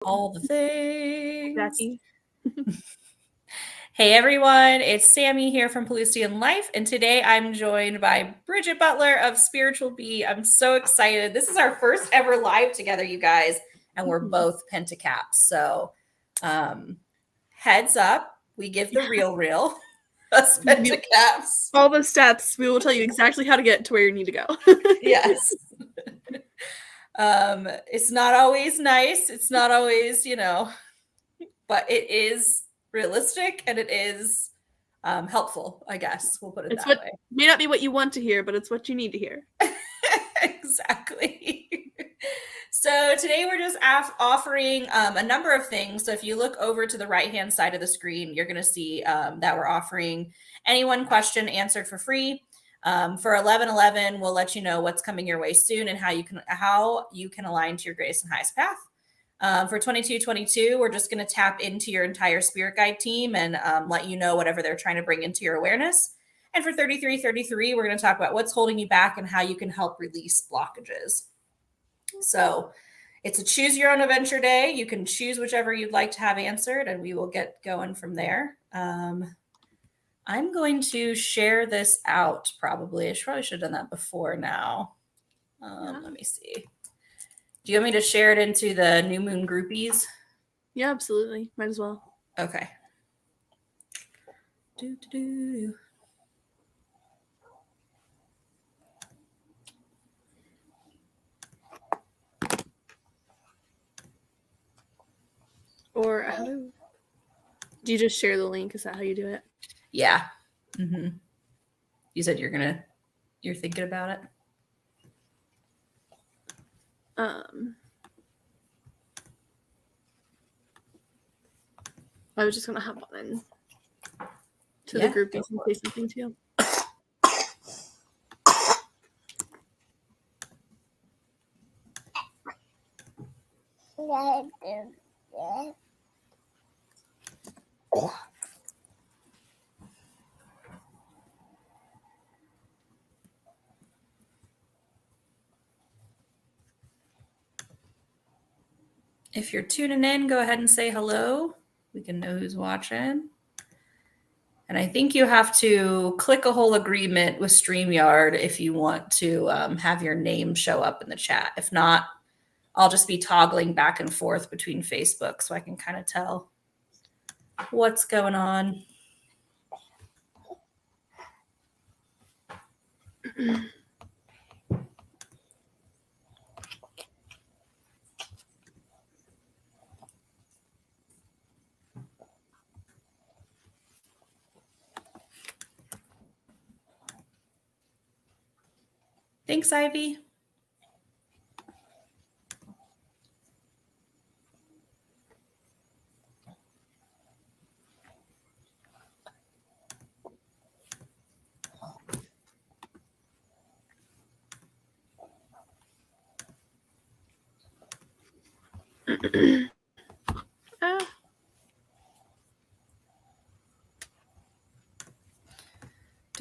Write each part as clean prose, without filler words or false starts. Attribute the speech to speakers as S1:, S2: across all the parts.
S1: All the things.
S2: Jackie.
S1: Hey everyone, it's Sammy here from Pelusian Life, and today I'm joined by Bridget Butler of Spiritual Bee. I'm so excited. This is our first ever live together, you guys, and we're both pentacaps. So, heads up, we give the real us pentacaps.
S2: All the steps. We will tell you exactly how to get to where you need to go.
S1: Yes. It's not always nice. It's not always, but it is realistic and it is helpful, I guess. We'll put it that way.
S2: May not be what you want to hear, but it's what you need to hear.
S1: Exactly. So today we're just offering a number of things. So if you look over to the right-hand side of the screen, you're going to see that we're offering any one question answered for free. For 11/11, we'll let you know what's coming your way soon and how you can align to your greatest and highest path. For 22/22, we're just going to tap into your entire spirit guide team and let you know whatever they're trying to bring into your awareness. And for 33/33, we're going to talk about what's holding you back and how you can help release blockages. So it's a choose your own adventure day. You can choose whichever you'd like to have answered, and we will get going from there. I'm going to share this out probably. I probably should have done that before now. Let me see. Do you want me to share it into the New Moon groupies?
S2: Yeah, absolutely. Might as well.
S1: Okay.
S2: Or how do you just share the link? Is that how you do it?
S1: Yeah. Mm-hmm. You said you're thinking about it?
S2: I was just gonna hop on to the groupies and say something too.
S1: If you're tuning in, go ahead and say hello. We can know who's watching. And I think you have to click a whole agreement with StreamYard if you want to have your name show up in the chat. If not, I'll just be toggling back and forth between Facebook so I can kind of tell what's going on. Thanks, Ivy.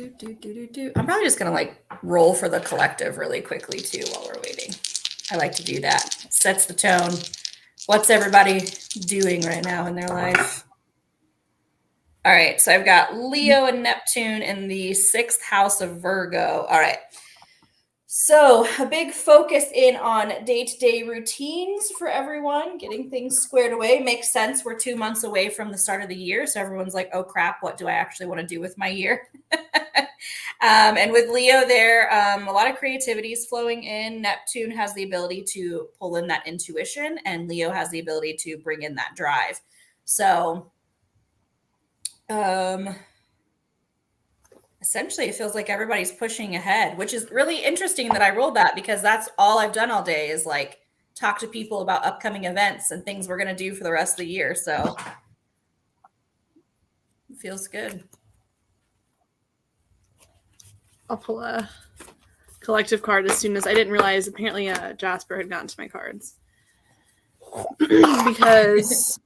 S1: I'm probably just going to roll for the collective really quickly too while we're waiting. I like to do that. It sets the tone. What's everybody doing right now in their life? All right. So I've got Leo and Neptune in the 6th house of Virgo. All right. So a big focus in on day-to-day routines for everyone, getting things squared away. Makes sense. We're 2 months away from the start of the year. So everyone's like, oh crap, what do I actually want to do with my year? And with Leo there, a lot of creativity is flowing in. Neptune has the ability to pull in that intuition, and Leo has the ability to bring in that drive. So essentially it feels like everybody's pushing ahead, which is really interesting that I rolled that because that's all I've done all day is talk to people about upcoming events and things we're going to do for the rest of the year. So it feels good.
S2: I'll pull a collective card as soon as I didn't realize apparently Jasper had gotten to my cards. Because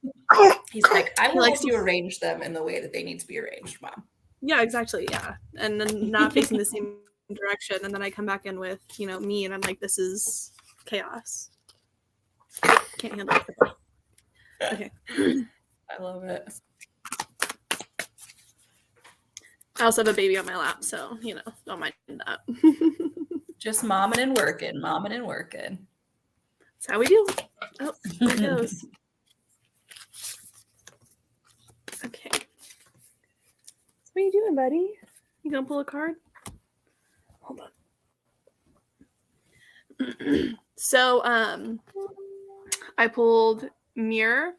S1: he's like, I will help you arrange them in the way that they need to be arranged, Mom.
S2: Yeah, exactly. Yeah. And then not facing the same direction. And then I come back in with, me, and I'm like, this is chaos. Can't handle it. Okay.
S1: I love it.
S2: I also have a baby on my lap, so, don't mind that.
S1: Just momming and working, momming and working.
S2: That's how we do. Oh, there it goes. Okay. What are you doing, buddy? You gonna pull a card? Hold on. So, I pulled mirror.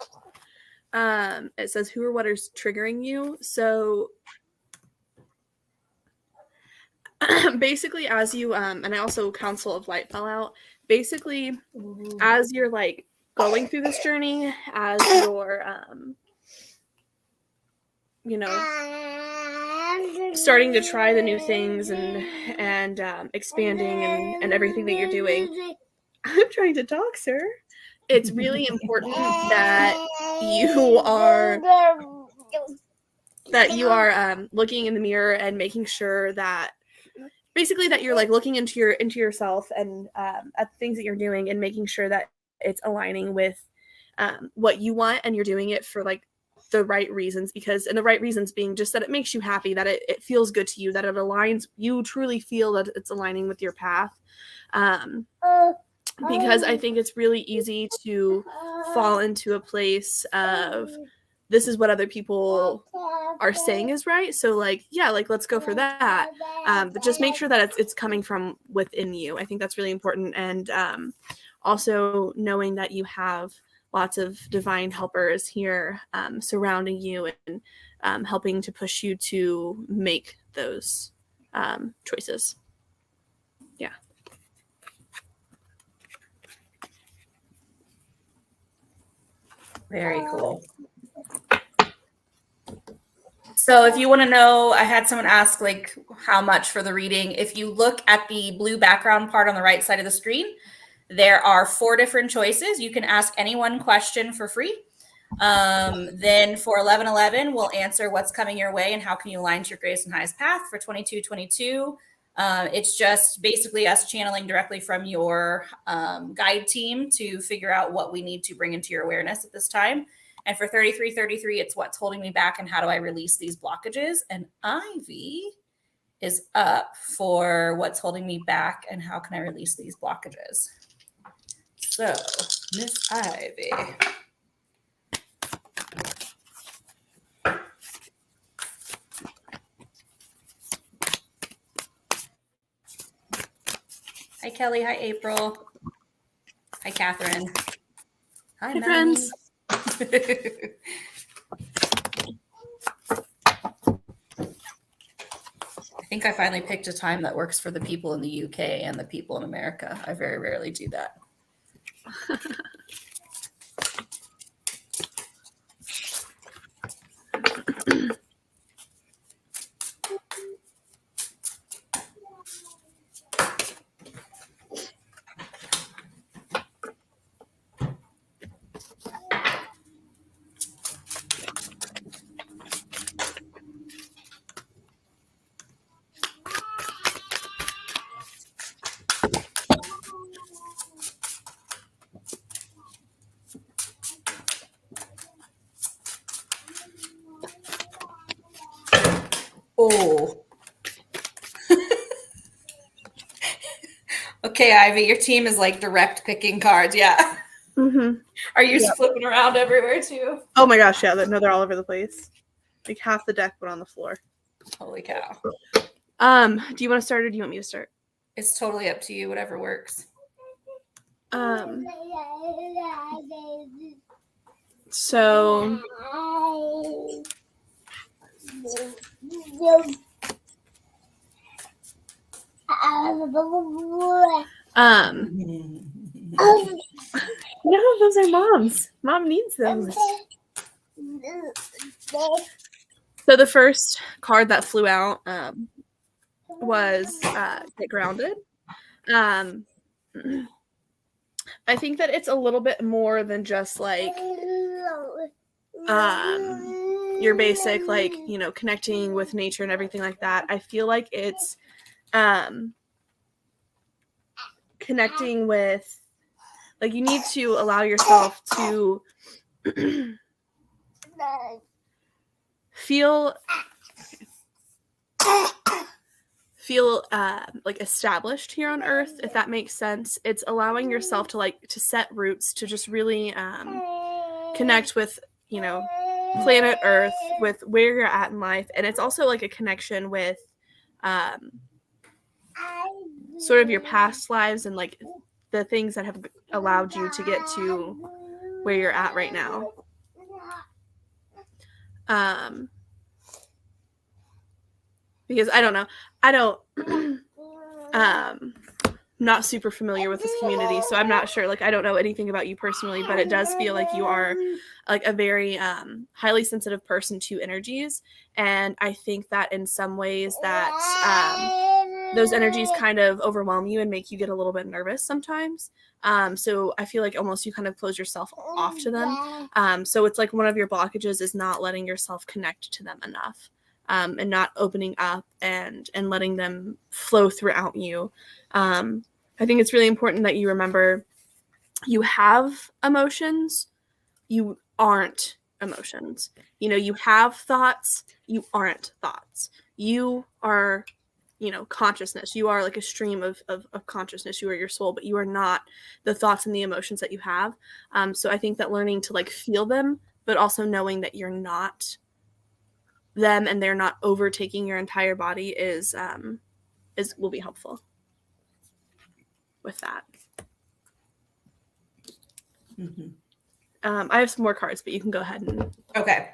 S2: It says who or what is triggering you. So basically, as you and I also Council of Light fell out. Basically, as you're like going through this journey, as you're starting to try the new things and expanding and everything that you're doing. I'm trying to talk, sir. It's really important that you are looking in the mirror and making sure that basically that you're like looking into yourself and at the things that you're doing and making sure that it's aligning with what you want and you're doing it for like the right reasons, and the right reasons being just that it makes you happy, that it feels good to you, that it aligns, you truly feel that it's aligning with your path. Because I think it's really easy to fall into a place of this is what other people are saying is right. So like, yeah, like let's go for that. But just make sure that it's coming from within you. I think that's really important. And also knowing that you have lots of divine helpers here surrounding you and helping to push you to make those choices. Yeah.
S1: Very cool. So if you want to know, I had someone ask like how much for the reading. If you look at the blue background part on the right side of the screen, there are 4 different choices. You can ask any one question for free. Then for 1111, we'll answer what's coming your way and how can you align to your greatest and highest path. For 2222, it's just basically us channeling directly from your guide team to figure out what we need to bring into your awareness at this time. And for 3333, it's what's holding me back and how do I release these blockages. And Ivy is up for what's holding me back and how can I release these blockages. So, Miss Ivy. Hi, Kelly. Hi, April. Hi, Catherine. Hi,
S2: friends.
S1: I think I finally picked a time that works for the people in the UK and the people in America. I very rarely do that. Oh. Okay, Ivy, your team is like direct picking cards. Yeah.
S2: Mm-hmm.
S1: Are you flipping around everywhere too?
S2: Oh my gosh, yeah. No, they're all over the place. Like half the deck went on the floor.
S1: Holy cow.
S2: Do you want to start or do you want me to start?
S1: It's totally up to you, whatever works.
S2: So no, those are Mom's. Mom needs those. So the first card that flew out was Get Grounded. I think that it's a little bit more than just like your basic like, connecting with nature and everything like that. I feel like it's connecting with, like, you need to allow yourself to feel like established here on Earth, if that makes sense. It's allowing yourself to set roots, to just really connect with, planet Earth, with where you're at in life. And it's also like a connection with sort of your past lives and like the things that have allowed you to get to where you're at right now. Because not super familiar with this community, so I'm not sure, like, I don't know anything about you personally, but it does feel like you are like a very highly sensitive person to energies, and I think that in some ways that those energies kind of overwhelm you and make you get a little bit nervous sometimes. So I feel like almost you kind of close yourself off to them. So it's like one of your blockages is not letting yourself connect to them enough. And not opening up and letting them flow throughout you. I think it's really important that you remember you have emotions, you aren't emotions. You have thoughts, you aren't thoughts. You are, consciousness. You are like a stream of consciousness. You are your soul, but you are not the thoughts and the emotions that you have. So I think that learning to like feel them, but also knowing that you're not them and they're not overtaking your entire body is will be helpful with that.
S1: Mm-hmm.
S2: I have some more cards, but you can go ahead and.
S1: Okay.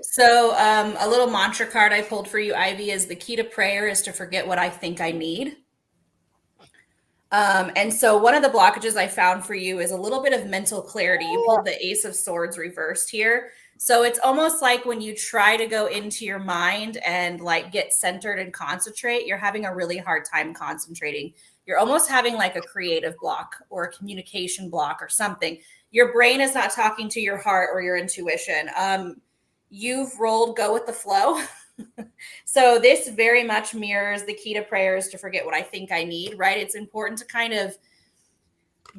S1: So a little mantra card I pulled for you, Ivy, is the key to prayer is to forget what I think I need. And so one of the blockages I found for you is a little bit of mental clarity. You pulled the Ace of Swords reversed here. So it's almost like when you try to go into your mind and like get centered and concentrate, you're having a really hard time concentrating. You're almost having like a creative block or a communication block or something. Your brain is not talking to your heart or your intuition. You've rolled go with the flow. So this very much mirrors the key to prayer is to forget what I think I need, right? It's important to kind of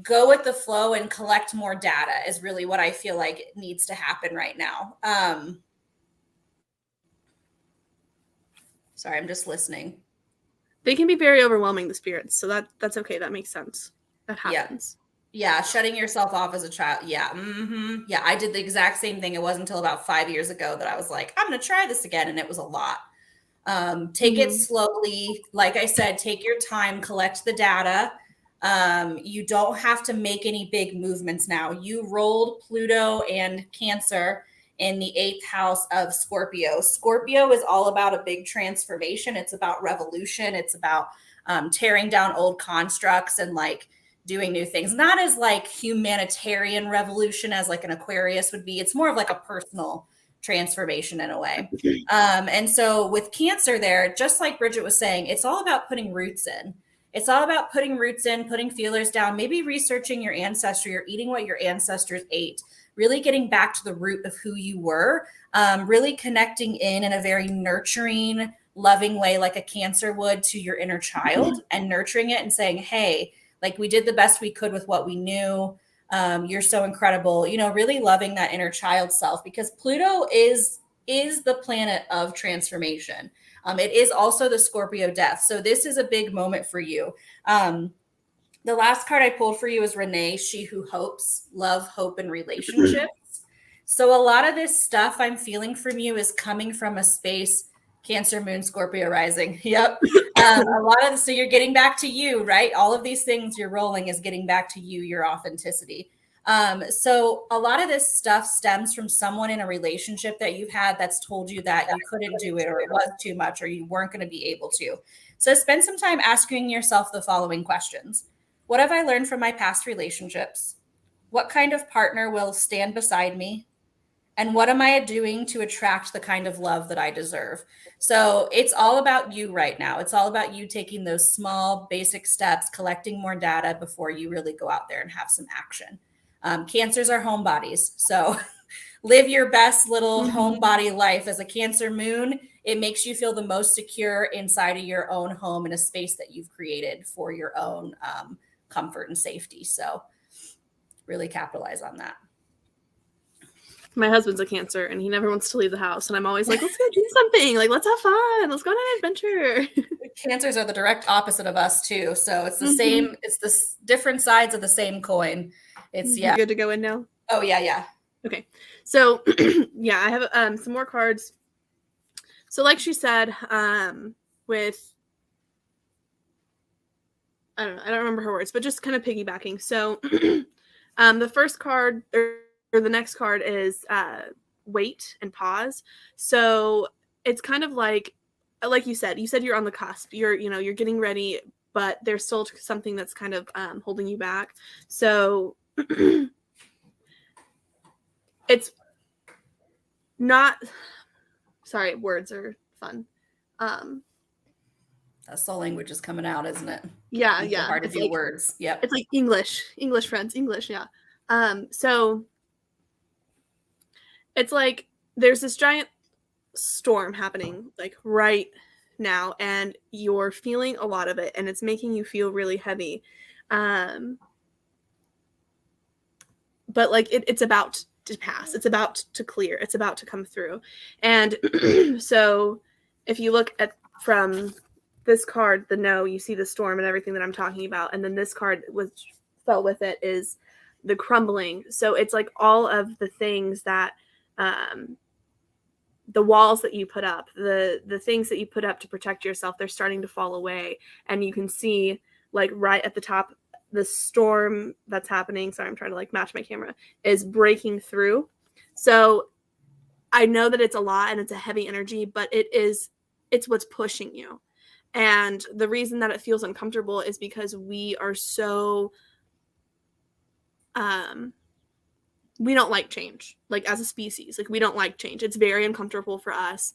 S1: go with the flow and collect more data is really what I feel like needs to happen right now. Sorry, I'm just listening.
S2: They can be very overwhelming, the spirits. So that's okay. That makes sense. That happens.
S1: Yeah. Shutting yourself off as a child. Yeah. Mm-hmm. Yeah. I did the exact same thing. It wasn't until about 5 years ago that I was like, I'm going to try this again. And it was a lot. Take it slowly. Like I said, take your time, collect the data. You don't have to make any big movements now. You rolled Pluto and Cancer in the 8th house of Scorpio. Scorpio is all about a big transformation. It's about revolution. It's about tearing down old constructs and like doing new things. Not as like humanitarian revolution as like an Aquarius would be. It's more of like a personal transformation in a way. And so with Cancer there, just like Bridget was saying, it's all about putting roots in. It's all about putting roots in, putting feelers down, maybe researching your ancestry or eating what your ancestors ate, really getting back to the root of who you were, really connecting in a very nurturing, loving way, like a Cancer would to your inner child and nurturing it and saying, hey, like we did the best we could with what we knew. You're so incredible, really loving that inner child self, because Pluto is the planet of transformation. It is also the Scorpio death. So this is a big moment for you. The last card I pulled for you is Renee, she who hopes, love, hope, and relationships. So a lot of this stuff I'm feeling from you is coming from a space, Cancer, Moon, Scorpio rising. Yep. A lot of so you're getting back to you, right? All of these things you're rolling is getting back to you, your authenticity. So a lot of this stuff stems from someone in a relationship that you've had that's told you that you couldn't do it or it was too much or you weren't going to be able to. So spend some time asking yourself the following questions. What have I learned from my past relationships? What kind of partner will stand beside me? And what am I doing to attract the kind of love that I deserve? So it's all about you right now. It's all about you taking those small, basic steps, collecting more data before you really go out there and have some action. Cancers are homebodies. So live your best little homebody life. As a Cancer moon, it makes you feel the most secure inside of your own home in a space that you've created for your own comfort and safety. So really capitalize on that.
S2: My husband's a Cancer, and he never wants to leave the house. And I'm always like, let's go do something. Like, let's have fun. Let's go on an adventure.
S1: Cancers are the direct opposite of us too. So it's the
S2: Mhm.
S1: same, it's the different sides of the same coin. It's
S2: You good to go in now?
S1: Oh yeah.
S2: Okay. So yeah, I have some more cards. So like she said, with I don't remember her words, but just kind of piggybacking. So the first card or the next card is wait and pause. So it's kind of like you said you're on the cusp. You're getting ready, but there's still something that's kind of holding you back. So it's not, sorry, words are fun.
S1: That soul language is coming out, isn't it?
S2: Yeah.
S1: Hard to
S2: It's
S1: do
S2: like,
S1: words. Yep.
S2: It's like English friends, English. Yeah. So it's like there's this giant storm happening like right now, and you're feeling a lot of it, and it's making you feel really heavy. But like it's about to pass. It's about to clear. It's about to come through. And so if you look at from this card, the no, you see the storm and everything that I'm talking about. And then this card which fell with it is the crumbling. So it's like all of the things that the walls that you put up, the things that you put up to protect yourself, they're starting to fall away. And you can see like right at the top, the storm that's happening, sorry, I'm trying to like match my camera, is breaking through. So I know that it's a lot and it's a heavy energy, but it's what's pushing you. And the reason that it feels uncomfortable is because we are so we don't like change, like as a species. Like we don't like change. It's very uncomfortable for us.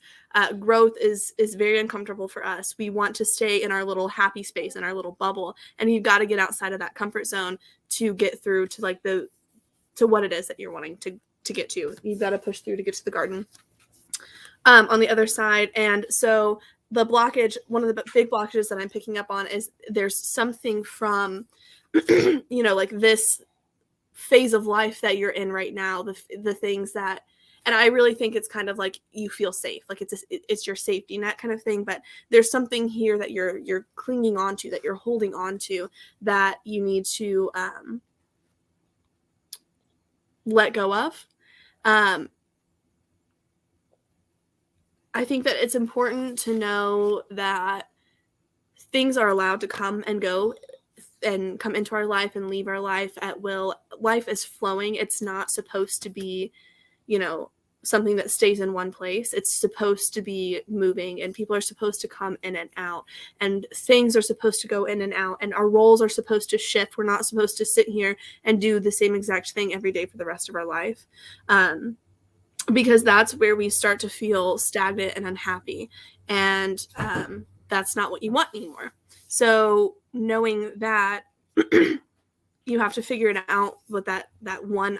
S2: Growth is very uncomfortable for us. We want to stay in our little happy space, in our little bubble, and you've got to get outside of that comfort zone to get through to like to what it is that you're wanting to get to. You've got to push through to get to the garden on the other side. And so the blockage, one of the big blockages that I'm picking up on is there's something from like this phase of life that you're in right now, the things that, and I really think it's kind of like you feel safe, like it's your safety net kind of thing, but there's something here that you're clinging on to, that you're holding on to, that you need to let go of. I think that it's important to know that things are allowed to come and go and come into our life and leave our life at will. Life is flowing. It's not supposed to be, something that stays in one place. It's supposed to be moving, and people are supposed to come in and out, and things are supposed to go in and out, and our roles are supposed to shift. We're not supposed to sit here and do the same exact thing every day for the rest of our life. Because that's where we start to feel stagnant and unhappy. And that's not what you want anymore. So knowing that, you have to figure it out what that one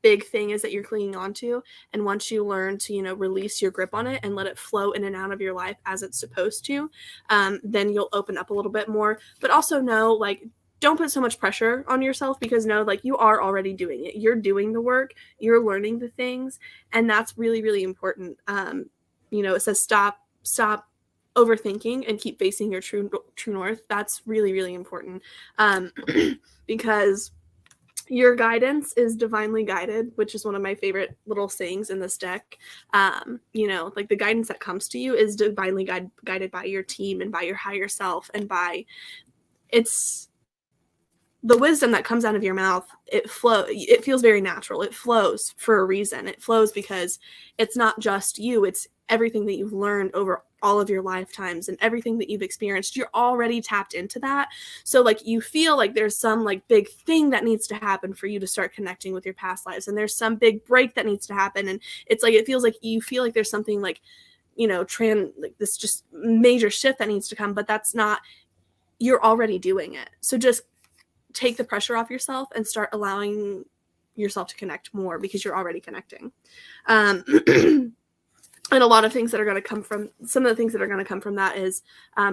S2: big thing is that you're clinging on to. And once you learn to, release your grip on it and let it flow in and out of your life as it's supposed to, then you'll open up a little bit more. But also know, like, don't put so much pressure on yourself, because you are already doing it. You're doing the work, you're learning the things. And that's really, really important. It says stop overthinking and keep facing your true north. That's really, really important. Because your guidance is divinely guided, which is one of my favorite little sayings in this deck. Like the guidance that comes to you is divinely guided by your team and by your higher self, and by it's the wisdom that comes out of your mouth. It feels very natural. It flows for a reason. It flows because it's not just you, it's everything that you've learned over all of your lifetimes and everything that you've experienced. You're already tapped into that. So like you feel like there's some like big thing that needs to happen for you to start connecting with your past lives, and there's some big break that needs to happen, and it's like it feels like you feel like there's something like like this just major shift that needs to come, but that's not, you're already doing it. So just take the pressure off yourself and start allowing yourself to connect more, because you're already connecting. And a lot of things that are going to come from, some of the things that are going to come from that is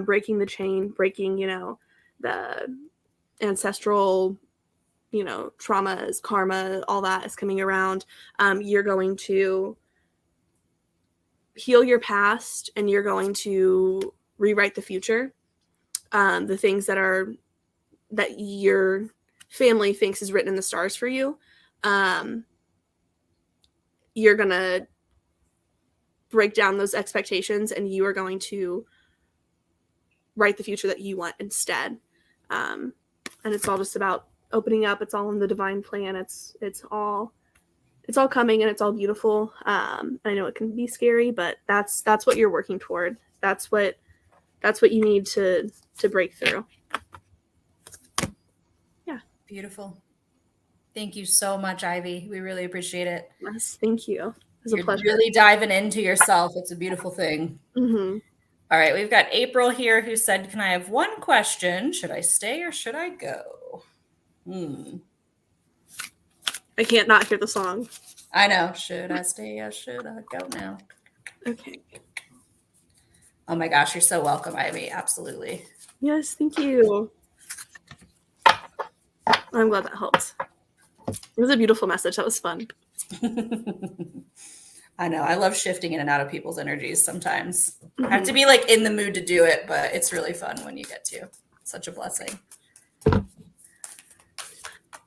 S2: breaking the chain, breaking, the ancestral, traumas, karma, all that is coming around. You're going to heal your past, and you're going to rewrite the future. The things that your family thinks is written in the stars for you, you're going to break down those expectations, and you are going to write the future that you want instead. And it's all just about opening up. It's all in the divine plan. It's all coming, and it's all beautiful. I know it can be scary, but that's what you're working toward. That's what you need to break through. Yeah.
S1: Beautiful. Thank you so much, Ivy. We really appreciate it.
S2: Yes, thank you. It was a pleasure.
S1: Really diving into yourself. It's a beautiful thing.
S2: Mm-hmm.
S1: All right, we've got April here who said, "Can I have one question? Should I stay or should I go?"
S2: I can't not hear the song.
S1: I know. Should I stay or should I go now?
S2: Okay.
S1: Oh my gosh, you're so welcome, Ivy. Absolutely.
S2: Yes, thank you. I'm glad that helped. It was a beautiful message. That was fun.
S1: I know. I love shifting in and out of people's energies sometimes. I have to be like in the mood to do it, but it's really fun when you get to. Such a blessing.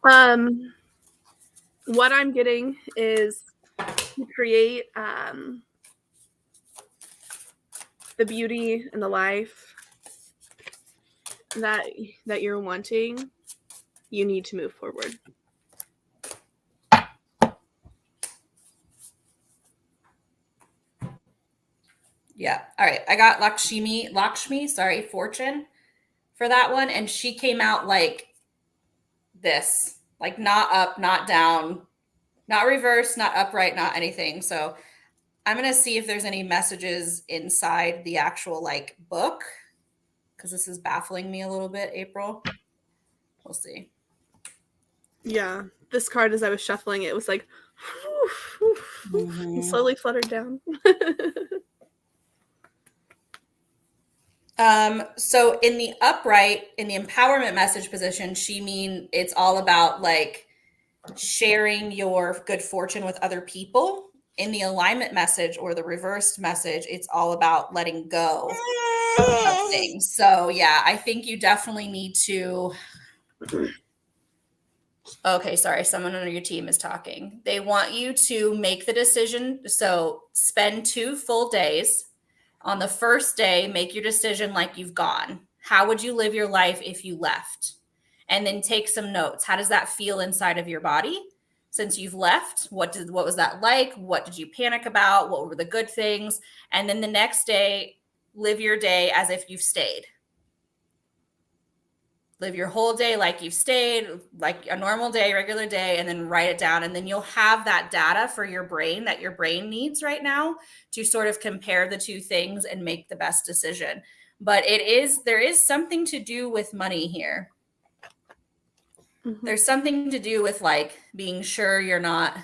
S2: What I'm getting is to create the beauty and the life that you're wanting. You need to move forward.
S1: Yeah. All right. I got Lakshmi, Fortune for that one. And she came out like this, like not up, not down, not reverse, not upright, not anything. So I'm going to see if there's any messages inside the actual like book, because this is baffling me a little bit, April. We'll see.
S2: Yeah. This card, as I was shuffling it, was like, and slowly fluttered down.
S1: So in the upright, in the empowerment message position, it's all about like sharing your good fortune with other people. In the alignment message or the reversed message, it's all about letting go of things. So yeah, I think you definitely need to. Okay, sorry, someone on your team is talking. They want you to make the decision. So spend 2 full days. On the first day, make your decision like you've gone. How would you live your life if you left? And then take some notes. How does that feel inside of your body since you've left? What was that like? What did you panic about? What were the good things? And then the next day, live your day as if you've stayed. Live your whole day like you've stayed, like a normal day, regular day, and then write it down. And then you'll have that data for your brain that your brain needs right now to sort of compare the two things and make the best decision. But there is something to do with money here. Mm-hmm. There's something to do with like being sure you're not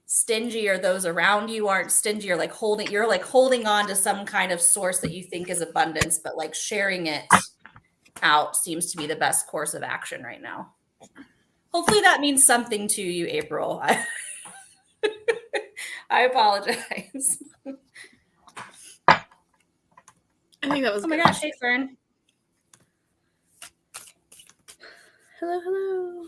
S1: stingy, or those around you aren't stingy, or like holding on to some kind of source that you think is abundance, but like sharing it out seems to be the best course of action right now. Hopefully that means something to you, April. I apologize.
S2: I think that was.
S1: Oh my gosh! Hey, Fern.
S2: Hello.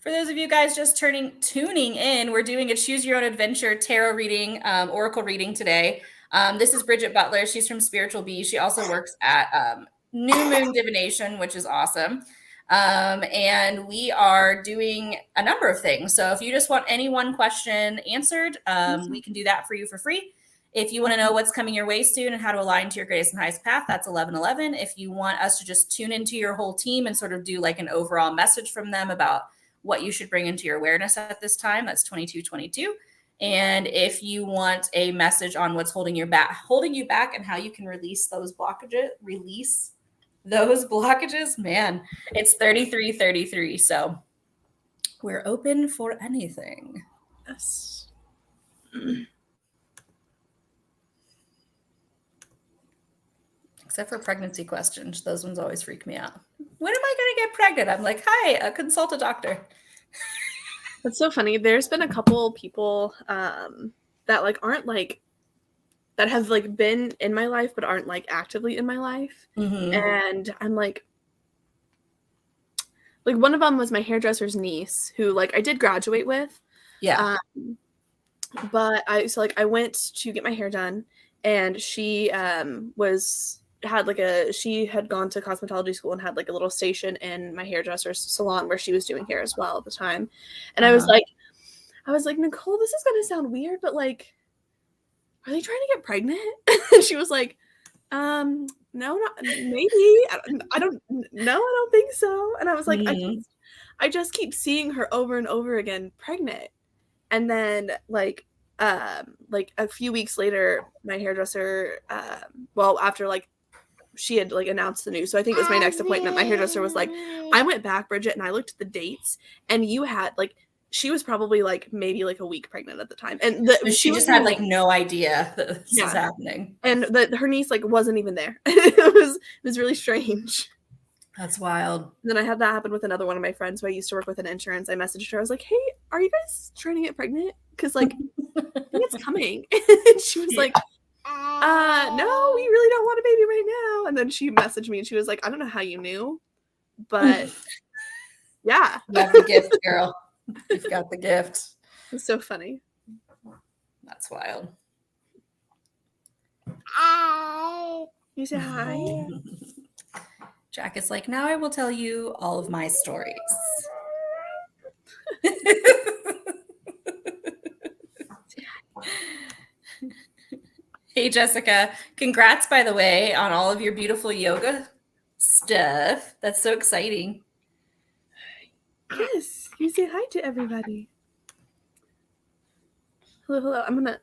S1: For those of you guys just tuning in, we're doing a Choose Your Own Adventure tarot reading, oracle reading today. This is Bridget Butler. She's from Spiritual Bee. She also works at New Moon Divination, which is awesome. And we are doing a number of things. So if you just want any one question answered, we can do that for you for free. If you want to know what's coming your way soon and how to align to your greatest and highest path, that's 1111. If you want us to just tune into your whole team and sort of do like an overall message from them about what you should bring into your awareness at this time, that's 2222. And if you want a message on what's holding you back and how you can release those blockages, man, it's 3333. So we're open for anything.
S2: Yes.
S1: Except for pregnancy questions. Those ones always freak me out. When am I going to get pregnant? I'm like, hi, consult a doctor.
S2: That's so funny. There's been a couple people that like aren't like that have like been in my life but aren't like actively in my life. And I'm like one of them was my hairdresser's niece who like I did graduate with.
S1: Yeah.
S2: But I went to get my hair done, and she she had gone to cosmetology school and had like a little station in my hairdresser's salon where she was doing hair as well at the time. And I was like, Nicole, this is gonna sound weird, but like, are they trying to get pregnant? And she was like, no, not maybe. I don't know. I don't think so. And I was like, I just keep seeing her over and over again pregnant. And then like a few weeks later, my hairdresser, after like she had like announced the news, so I think it was my next appointment, my hairdresser was like, I went back, Bridget, and I looked at the dates, and you had like, she was probably like maybe like a week pregnant at the time, and
S1: so she just had like no idea that this was happening,
S2: and her niece like wasn't even there. It was really strange.
S1: That's wild.
S2: And then I had that happen with another one of my friends who I used to work with in insurance. I messaged her. I was like, hey, are you guys trying to get pregnant? Because like, I think it's coming. And she was like, no, we really don't want a baby right now. And then she messaged me and she was like, I don't know how you knew, but yeah.
S1: You got the gift, girl. You've got the gift.
S2: It's so funny.
S1: That's wild.
S2: You say hi?
S1: Jack is like, now I will tell you all of my stories. Hey, Jessica. Congrats, by the way, on all of your beautiful yoga stuff. That's so exciting.
S2: Yes. You say hi to everybody. Hello. I'm going to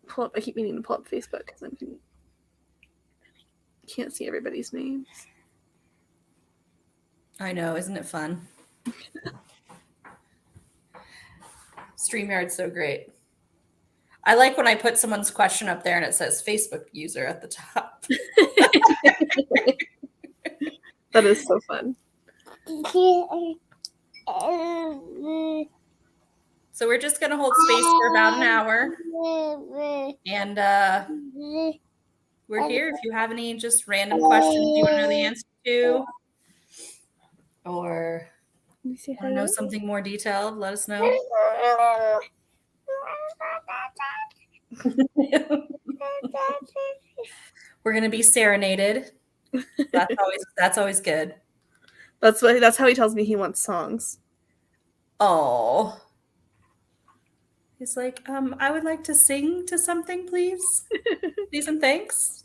S2: pull up. I keep meaning to pull up Facebook because I can't see everybody's names.
S1: I know, isn't it fun? StreamYard's so great. I like when I put someone's question up there and it says Facebook user at the top.
S2: That is so fun.
S1: So we're just going to hold space for about an hour. And we're here if you have any just random questions you want to know the answer to. Or want to know something more detailed, let us know. We're going to be serenaded. That's always good.
S2: That's how he tells me he wants songs.
S1: Oh. He's like, I would like to sing to something, please. Please and thanks.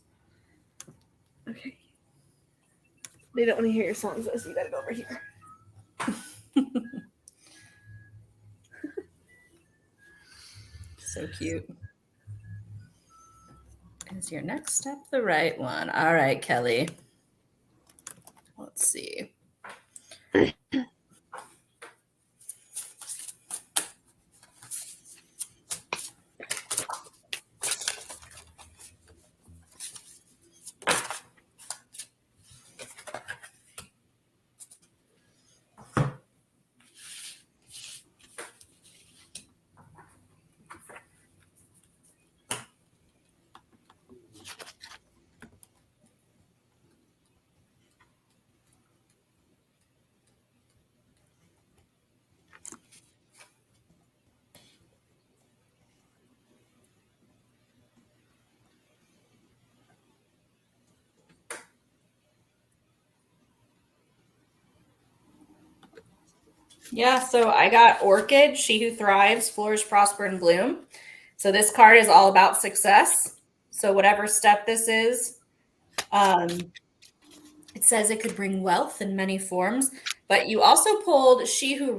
S2: Okay. They don't want to hear your songs, so you gotta go over here.
S1: So cute. Is your next step the right one? All right, Kelly. Let's see. Yeah, so I got Orchid, She Who Thrives, Flourish, Prosper, and Bloom. So this card is all about success. So whatever step this is, it says it could bring wealth in many forms. But you also pulled She Who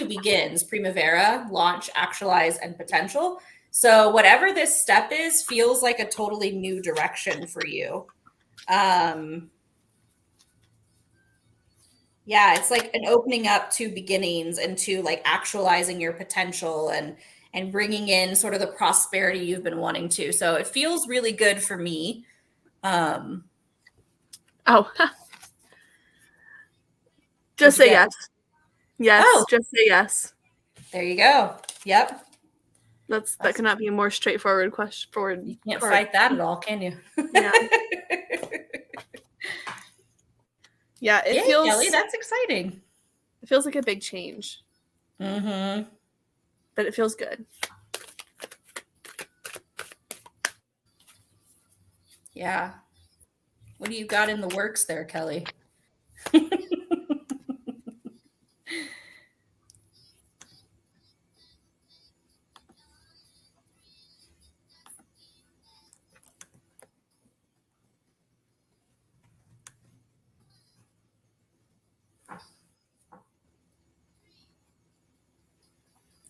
S1: Begins, Primavera, Launch, Actualize, and Potential. So whatever this step is feels like a totally new direction for you. Yeah, it's like an opening up to beginnings and to like actualizing your potential and bringing in sort of the prosperity you've been wanting to. So it feels really good for me.
S2: Just say yes. Yes.
S1: Oh.
S2: Just say yes.
S1: There you go. Yep.
S2: That cannot be a more straightforward question.
S1: You can't fight that at all, can you?
S2: Yeah. Yeah, it feels,
S1: Kelly, that's exciting.
S2: It feels like a big change.
S1: Mm-hmm.
S2: But it feels good.
S1: Yeah. What do you got in the works there, Kelly?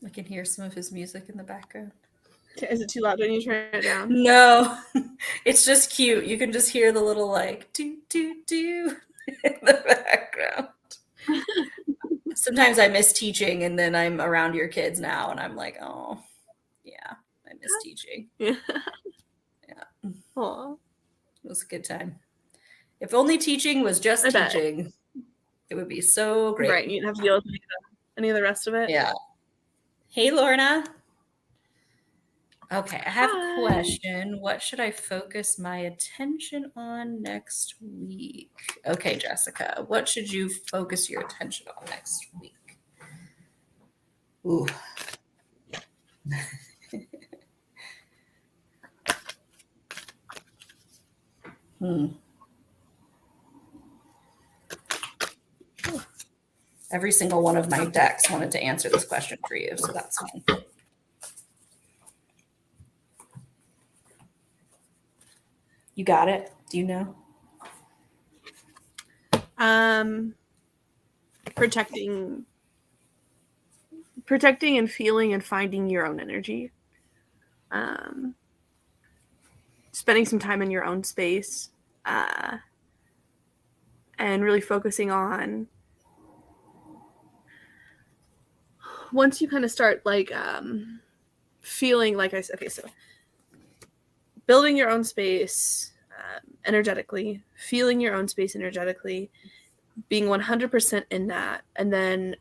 S1: I can hear some of his music in the background.
S2: Is it too loud when you turn it down?
S1: No, it's just cute. You can just hear the little like do do do in the background. Sometimes I miss teaching, and then I'm around your kids now, and I'm like, oh, yeah, I miss teaching.
S2: Yeah.
S1: Yeah.
S2: Aww.
S1: It was a good time. If only teaching was just teaching, it would be so great.
S2: Right, you didn't have to deal with any of the rest of it.
S1: Yeah. Hey, Lorna. Okay, I have a question. What should I focus my attention on next week? Okay, Jessica, what should you focus your attention on next week? Ooh. Every single one of my decks wanted to answer this question for you, so that's fine. You got it? Do you know?
S2: Protecting and feeling and finding your own energy. Spending some time in your own space, and really focusing on, once you kind of start like feeling like I said, okay, so building your own space energetically, feeling your own space energetically, being 100% in that, and then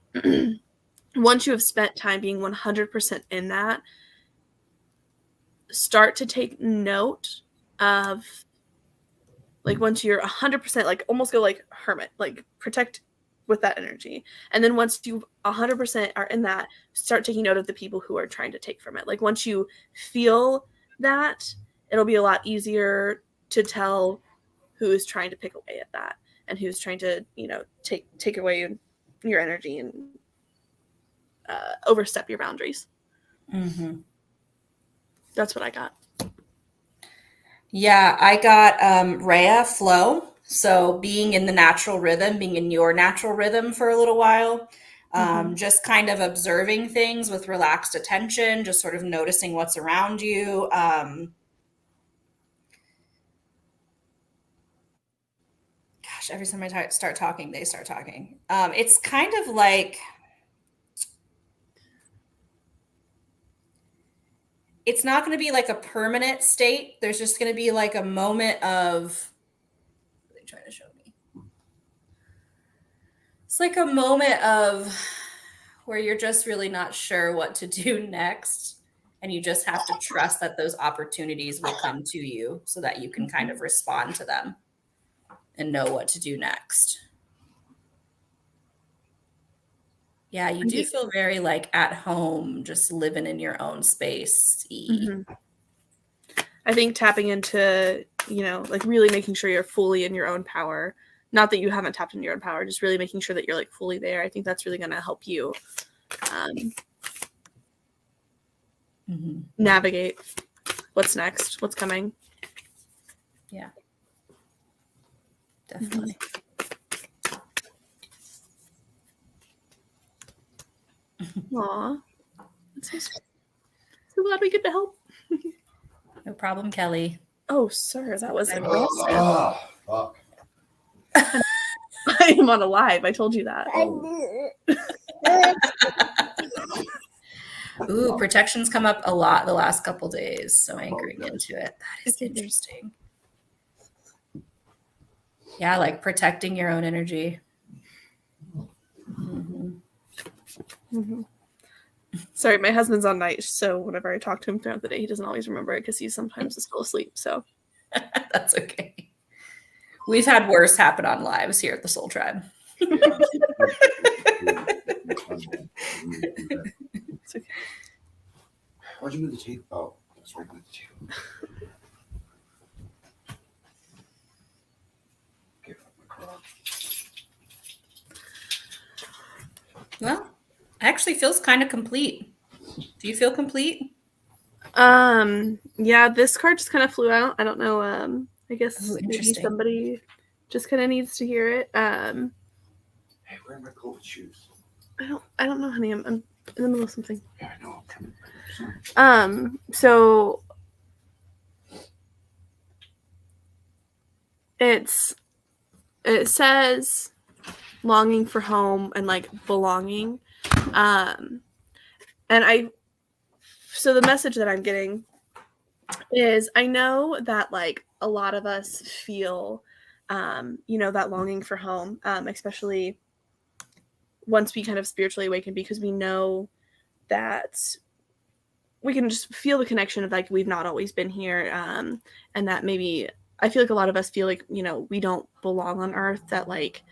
S2: once you have spent time being 100% in that, start to take note of, like, once you're 100%, like, almost go like hermit, like protect with that energy. And then once you 100% are in that, start taking note of the people who are trying to take from it. Like, once you feel that, it'll be a lot easier to tell who is trying to pick away at that and who's trying to, take away your energy and overstep your boundaries.
S1: Mm-hmm.
S2: That's what I got.
S1: Yeah, I got Rhea flow. So being in the natural rhythm, being in your natural rhythm for a little while, just kind of observing things with relaxed attention, just sort of noticing what's around you. Every time I start talking, they start talking. It's kind of like, it's not going to be like a permanent state. There's just going to be like a moment of, what are they trying to show me? It's like a moment of where you're just really not sure what to do next. And you just have to trust that those opportunities will come to you so that you can kind of respond to them and know what to do next. Yeah, you do feel very like at home, just living in your own space.
S2: I think tapping into, like really making sure you're fully in your own power. Not that you haven't tapped into your own power, just really making sure that you're like fully there. I think that's really going to help you navigate what's next, what's coming.
S1: Yeah, definitely.
S2: Aw, that's so glad we get to help.
S1: No problem, Kelly.
S2: Oh, sir, that was
S3: aggressive. Fuck.
S2: I am on a live. I told you that.
S1: Ooh, protections come up a lot the last couple days, so anchoring into it. That is interesting. Yeah, like protecting your own energy.
S2: Mhm. Sorry, my husband's on night, so whenever I talk to him throughout the day, he doesn't always remember it because he's sometimes still asleep. So
S1: That's okay. We've had worse happen on lives here at the Soul Tribe.
S2: it's okay.
S3: Why'd you move the tape? Oh, that's right. Move the tape. Give up my crop.
S1: Well, actually feels kind of complete. Do you feel complete?
S2: Yeah, this card just kind of flew out. I don't know. I guess
S1: Oh,
S2: maybe
S1: interesting.
S2: somebody just kind of needs to hear it.
S3: Hey, where are my COVID shoes?
S2: I don't know, honey. I'm in the middle of something.
S3: Yeah, I know. I'm coming.
S2: So it says longing for home and like belonging. And so the message that I'm getting is I know that like a lot of us feel, that longing for home, especially once we kind of spiritually awaken, because we know that we can just feel the connection of like we've not always been here, and that maybe I feel like a lot of us feel like we don't belong on Earth. That like,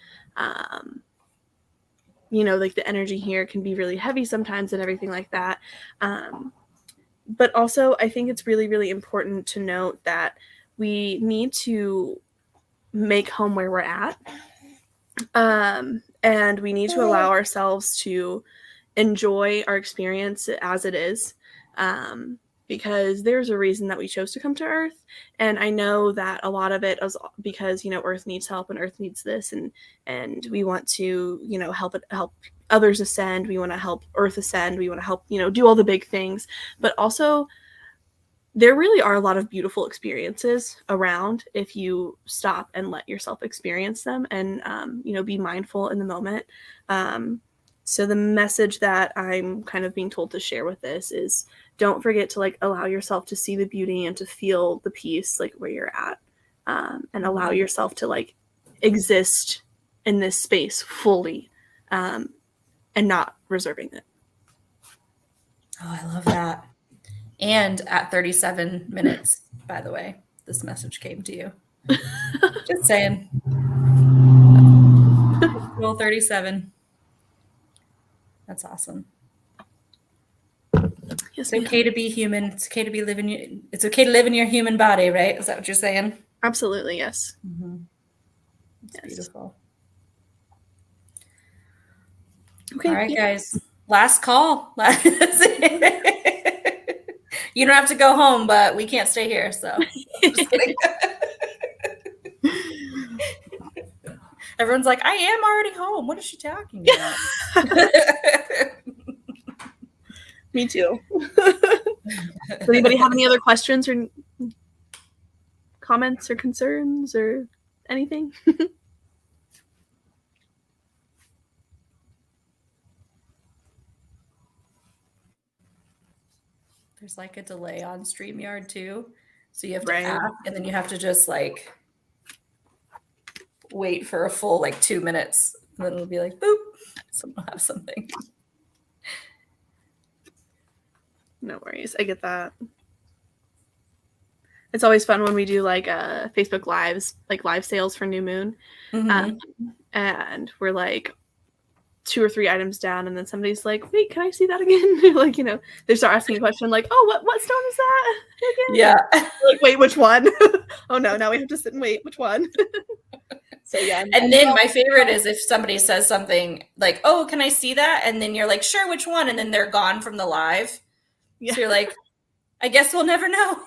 S2: like the energy here can be really heavy sometimes and everything like that. But also, I think it's really, really important to note that we need to make home where we're at. And we need to allow ourselves to enjoy our experience as it is. Because there's a reason that we chose to come to Earth. And I know that a lot of it is because, Earth needs help and Earth needs this. And we want to, help others ascend. We want to help Earth ascend. We want to help, do all the big things. But also, there really are a lot of beautiful experiences around if you stop and let yourself experience them and, be mindful in the moment. So the message that I'm kind of being told to share with this is don't forget to like allow yourself to see the beauty and to feel the peace like where you're at, and allow yourself to like exist in this space fully, and not reserving it.
S1: Oh, I love that. And at 37 minutes, by the way, this message came to you. Just saying. Rule 37. That's awesome.
S2: Yes,
S1: It's okay to be human. It's okay to be living. It's okay to live in your human body, right? Is that what you're saying?
S2: Absolutely, yes.
S1: Mm-hmm. It's
S2: Yes.
S1: beautiful.
S2: Okay.
S1: All right, guys. Last call. You don't have to go home, but we can't stay here. So, just kidding. Everyone's like, I am already home. What is she talking about?
S2: Me too. Does anybody have any other questions or comments or concerns or anything?
S1: There's like a delay on StreamYard too. So you have to
S2: Right.
S1: ask, and then you have to just like wait for a full like 2 minutes. And then it'll be like, boop, someone will have something.
S2: No worries. I get that. It's always fun when we do like Facebook Lives, like live sales for New Moon.
S1: Mhm.
S2: And we're like 2 or 3 items down, and then somebody's like, wait, can I see that again? Like, they start asking a question like, oh, what stone is that again?
S1: Yeah.
S2: Like, wait, which one? Oh no, now we have to sit and wait. Which one? So yeah.
S1: And then my favorite is if somebody says something like, oh, can I see that? And then you're like, sure, which one? And then they're gone from the live.
S2: Yeah.
S1: So you're like, I guess we'll never know.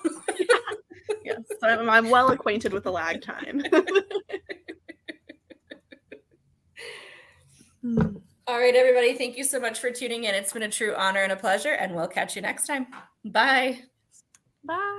S2: Yes, I'm well acquainted with the lag time.
S1: All right, everybody. Thank you so much for tuning in. It's been a true honor and a pleasure, and we'll catch you next time. Bye.
S2: Bye.